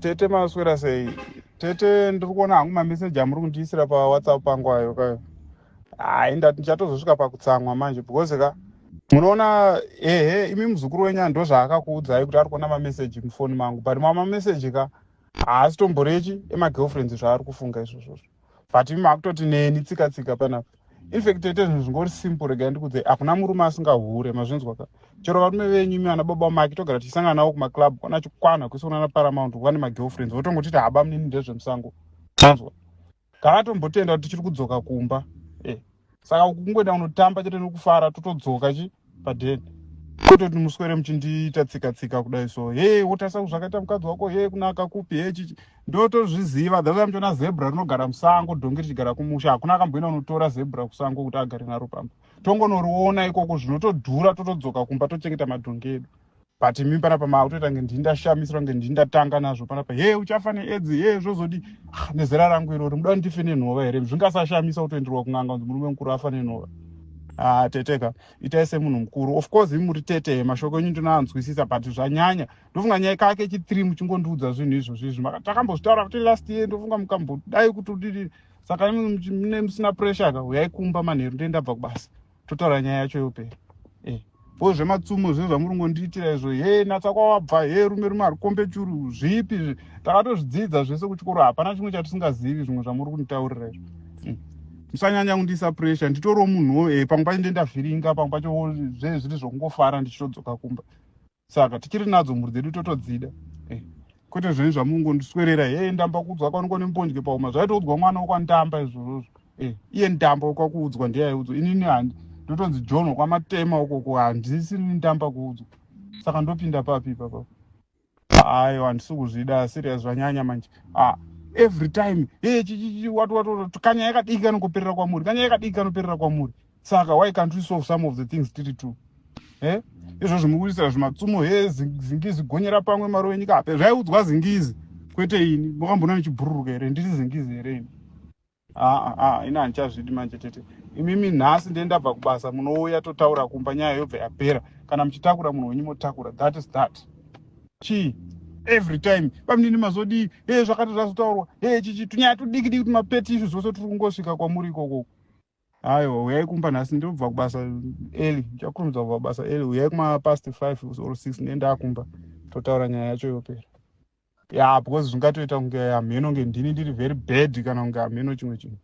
Tete maswera sei? Tete ndiri kuona hangu mameseji amuri kundiisira paWhatsApp pangu ayo kayo. Ndati ndichatozosvika pakutsamwa manje because munoona imi muzukuru wenyu ndo zvaakakuudzai kuti ari kuona mameseji mufoni mangu, but mameseji haasi tomborechi emagirlfriends zvaari kufunga izvozvo, but imi makutoti neni tsika tsika panapa. Infact tete zvinhu zvingori simple, regai ndikuudzei, hakuna murume asingahure, mazvinzwa ka. Chero varume venyu imi ana baba vamaki togara tichisangana navo kumaclub kona chikwana kuisona naParamount vane magirlfriends votongotiti haba munini ndezvemusango, zvanzwa. Ngavatombotenda kuti tichiri kudzoka kumba. Saka kungoenda kunotamba chete nokufara totodzoka padheni, kutoti muswere muchindiita tsika tsika kudai so, wotarisa zvakaita mukadzi wako, kunaka kupi, chichi ndotozviziva. That's muchiona zebra rinogara musango, dhongi richigara kumusha. Hakuna akamboenda unotora zebra kusango kuti agare naro pamba. Tongonoriona ikoko zvinotodhura, totodzoka kumba tochengeta madhongi edu. But imi panapa makutoita kunge ndindashamisira, kunge ndindatanga nazvo panapa. Uchafa needzi, zvozodi nezera rangu irori, muda ndife nenhova here? Zvingasashamisa kutoenderwa kun'anga kunzi murume mukuru afa nenhova. Teteka itai semunhu mukuru. Of course imi muri tete, mashoko enyu ndinoanzwisisa, but zvanyanya. Ndofunga nyaya kake chi3 muchingondiudza zvinhu izvozvi. Takambozvitaura kuti last year ndofunga mukambodai kuti udii. Saka mune musina pressure ka, uyai kumba manheru ndoenda bva kubasa. Totaura nyaya yacho yopera. Zvematsumo zvezvo zvamuri kungondiitira izvo, natsa kwawabva, rume ari kombe churu, zvipi takatozvidzidza zvese kuchikoro, hapana chimwe chatisingazivi zvimwe zvamuri kunditaurira izvo. Musanyanya kundiisa pressure, nditoriwo munhuwo, pamwe pacho ndendavhiringa, pamwe pacho zviri zvokungofara ndichitodzoka kumba. Saka tichiri nadzo mhuri dzedu totodzida. Kwete zvenyu zvamungondiswerera, ndamba kuudzwa kwaonekwa nembonje pauma, zvaitoudzwa mwana wokwandamba izvozvo. Iye ndamba wokwakuudzwa ndiyaiudzwa, inini handi ndotonzi John wokwamatema ukoko, handisiri ndamba kuudzwa. Saka ndopinda papi ipapo. Aiwa, handisi kuzvida serious zvanyanya manje. Every time watu kanya yakadii kanoperera kwamuri, kanya yakadii kanoperera kwamuri. Saka why can't we solve some of the things tiri tu? Izvozvo mukuisira zvimatsumo, zingizi gonyera pamwe maro wenyika hape. Zvaiudzwa zingizi, kwete ini. Makambona nichibhururuka here? Ndiri zingizi here ini? Ina handichazvidi manje tete. Imimi nhasi ndendabva kubasa, munouya totaura kumba, nyaya yobva yapera. Kana muchitakura munhu wenyu motakura, that is that. Every time pamnini mazodi zvakati zvazotaurwa, chichi tunyaya tudiki diki tumapeti izvi zvose tiri kungosvika kwamuri ikoko. Aiwa, uyai kumba nhasi ndobva kubasa early, ndichakurumidza kubva kubasa early, uyai kuma past 5 or 6 nenda kumba totaura nyaya yacho yopera. Because zvingatoita kunge hamheno, nge ndini ndiri very bad kana kunge hamheno chimwe chinhu.